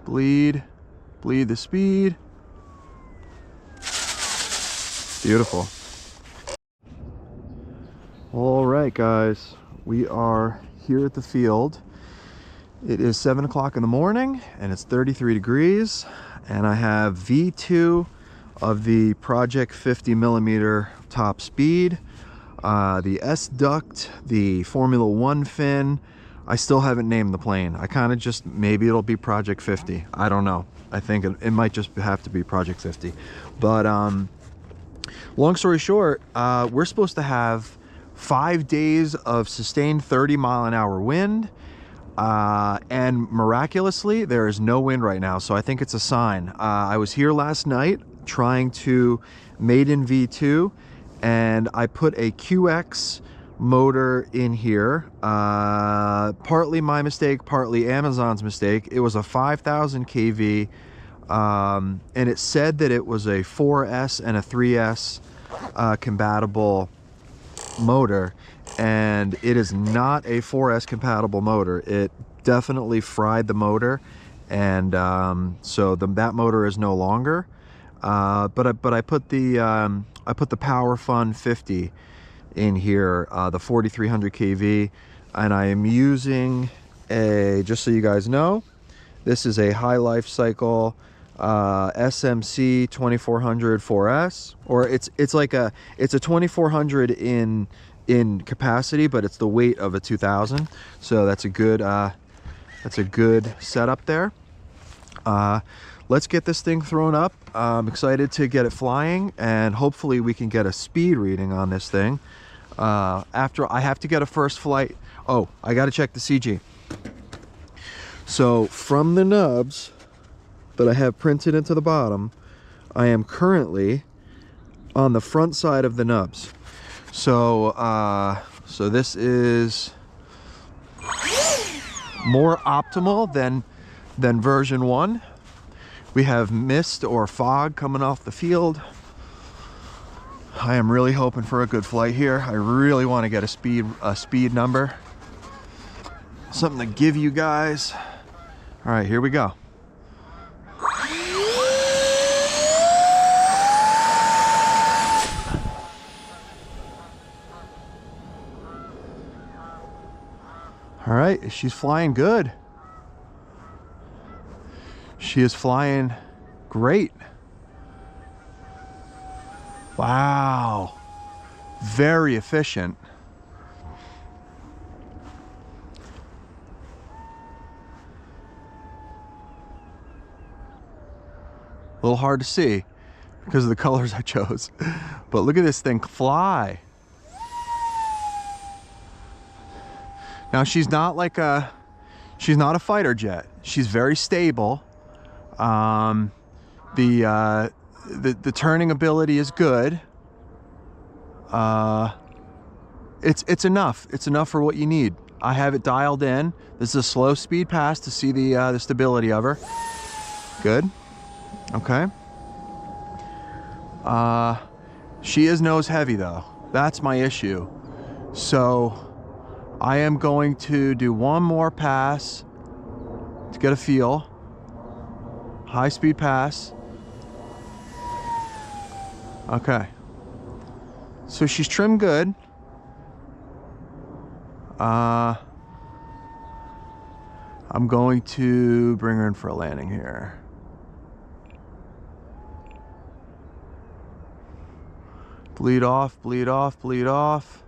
bleed the speed. Beautiful. All right, guys, we are here at the field. It is 7 o'clock in the morning and it's 33 degrees, and I have V2 of the Project 50mm top speed, the S duct, the Formula 1 fin. I still haven't named the plane. I kind of just, maybe it'll be Project 50. I don't know. I think it might just have to be Project 50. But long story short, we're supposed to have 5 days of sustained 30-mile-an-hour wind. And miraculously, there is no wind right now. So I think it's a sign. I was here last night trying to mate in V2, and I put a QX motor in here, partly my mistake, partly Amazon's mistake. It was a 5,000 kV, and it said that it was a 4S and a 3S compatible motor, and it is not a 4S compatible motor. It definitely fried the motor, and so that motor is no longer. But I put the Power Fun 50 in here, the 4300 kV, and I am using just so you guys know, this is a high life cycle SMC 2400 4S, or it's a 2400 in capacity, but it's the weight of a 2000, so that's a good setup there. Let's get this thing thrown up. I'm excited to get it flying, and hopefully we can get a speed reading on this thing. After I have to get a first flight. Oh, I got to check the CG. So from the nubs that I have printed into the bottom, I am currently on the front side of the nubs. So so this is more optimal than version 1. We have mist or fog coming off the field. I am really hoping for a good flight here. I really want to get a speed number, something to give you guys. All right, here we go. All right, she's flying good. She is flying great. Wow, very efficient. A little hard to see because of the colors I chose, but look at this thing fly. Now she's not a fighter jet. She's very stable. The turning ability is good. It's enough. It's enough for what you need. I have it dialed in. This is a slow speed pass to see the stability of her. Good. Okay. She is nose heavy though. That's my issue. So I am going to do one more pass to get a feel. High speed pass. Okay. So she's trimmed good. I'm going to bring her in for a landing here. Bleed off, bleed off, bleed off.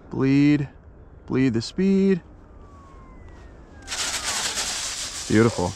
Bleed the speed. Beautiful.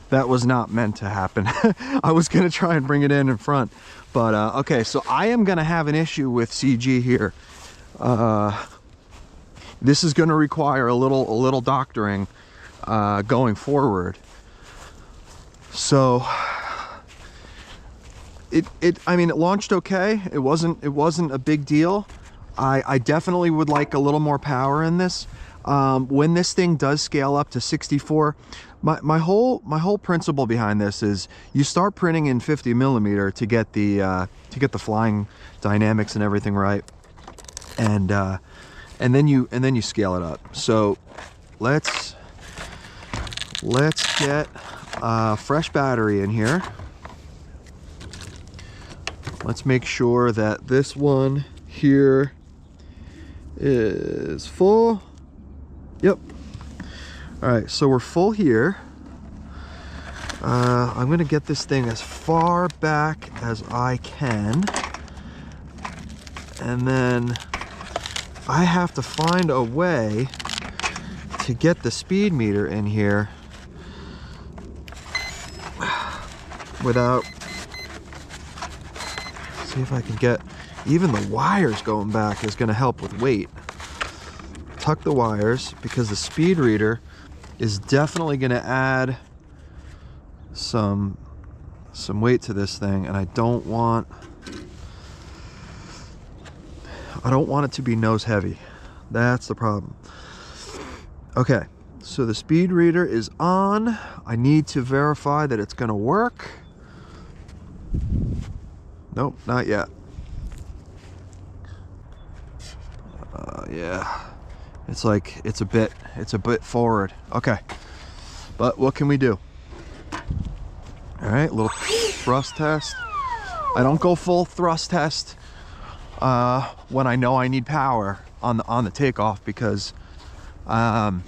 That was not meant to happen. I was gonna try and bring it in front, but okay, so I am gonna have an issue with CG here. This is gonna require a little doctoring going forward. So I mean, it launched okay. It wasn't a big deal. I definitely would like a little more power in this. When this thing does scale up to 64, my whole principle behind this is you start printing in 50mm to get the flying dynamics and everything right, and then you scale it up. So let's let's get a fresh battery in here. Let's make sure that this one here is full. Yep. All right, so we're full here. I'm gonna get this thing as far back as I can. And then I have to find a way to get the speed meter in here without, see if I can get, even the wires going back is gonna help with weight. Tuck the wires because the speed reader is definitely gonna add some weight to this thing, and I don't want it to be nose heavy. That's the problem. Okay, so the speed reader is on. I need to verify that it's gonna work. Nope, not yet. Yeah, it's like it's a bit forward. Okay, but what can we do? All right, little thrust test. I don't go full thrust test when I know I need power on the takeoff, because for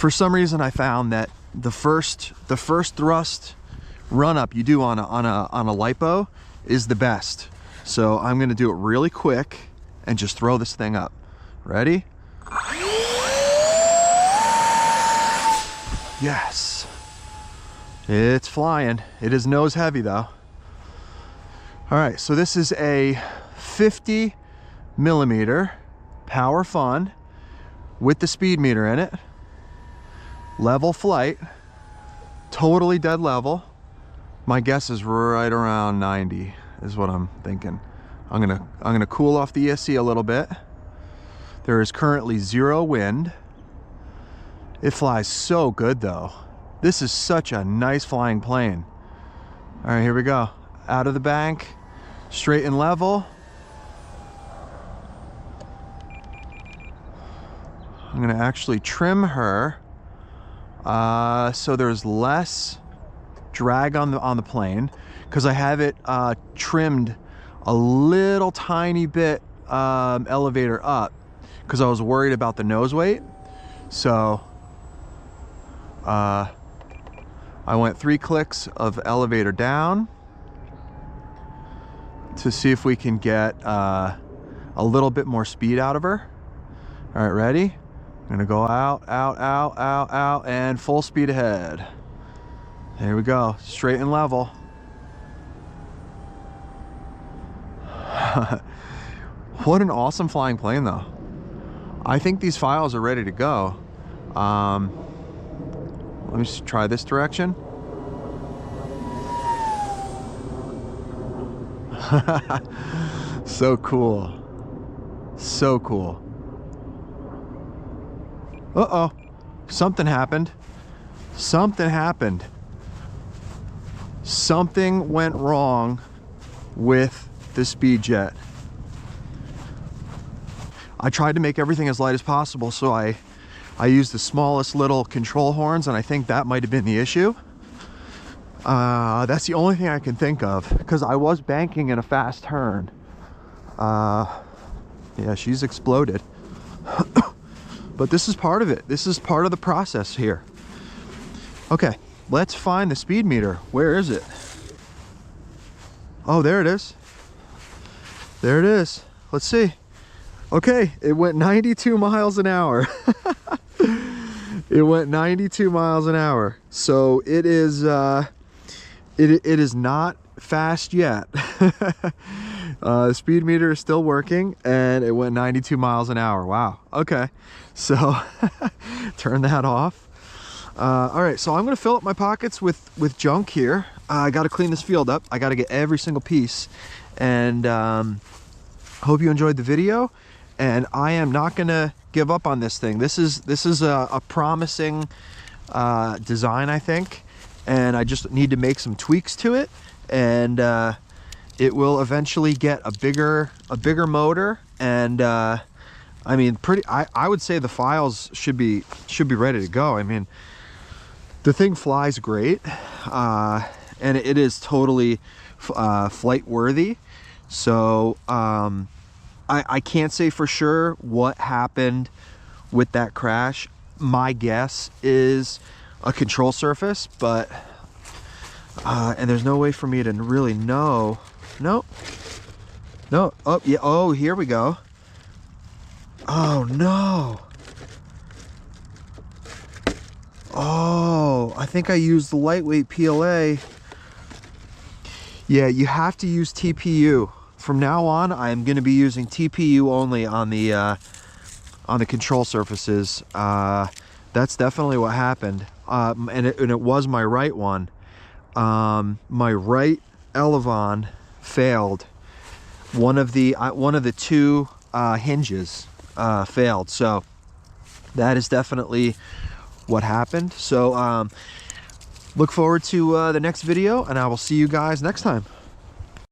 some reason I found that the first thrust run up you do on a lipo is the best. So I'm gonna do it really quick and just throw this thing up. Ready? Yes, it's flying. It is nose heavy though. All right, so this is a 50 millimeter Power Fun with the speed meter in it. Level flight, totally dead level. My guess is right around 90 is what I'm thinking. I'm gonna cool off the ESC a little bit. There is currently 0 wind. It flies so good though. This is such a nice flying plane. All right, here we go. Out of the bank, straight and level. I'm gonna actually trim her so there's less drag on the plane, because I have it trimmed a little tiny bit elevator up because I was worried about the nose weight. So I went 3 clicks of elevator down to see if we can get a little bit more speed out of her. All right, ready? I'm gonna go out, out, out, out, out, and full speed ahead. There we go, straight and level. What an awesome flying plane though. I think these files are ready to go. Let me just try this direction. So cool. So cool. Uh-oh. Something happened. Something happened. Something went wrong with the speed jet. I tried to make everything as light as possible, so I used the smallest little control horns, and I think that might have been the issue. That's the only thing I can think of, because I was banking in a fast turn. Yeah, she's exploded. But this is part of it. This is part of the process here. Okay, let's find the speed meter. Where is it? Oh, there it is. There it is. Let's see. Okay, it went 92 miles an hour. It went 92 miles an hour. So it is it is not fast yet. The speed meter is still working, and it went 92 miles an hour. Wow. Okay, so turn that off. All right, so I'm gonna fill up my pockets with junk here. I got to clean this field up. I got to get every single piece, and hope you enjoyed the video. And I am not gonna give up on this thing. This is a promising design, I think, and I just need to make some tweaks to it, and it will eventually get a bigger motor and I mean, I would say the files should be ready to go. I mean, the thing flies great, and it is totally flight worthy. So I can't say for sure what happened with that crash. My guess is a control surface, but and there's no way for me to really know. No. Oh yeah. Oh, here we go. Oh no. Oh, I think I used the lightweight PLA. Yeah, you have to use TPU. From now on, I'm going to be using TPU only on the control surfaces. That's definitely what happened. And it was my right one. My right elevon failed. One of the two hinges failed. So that is definitely what happened. So look forward to the next video, and I will see you guys next time.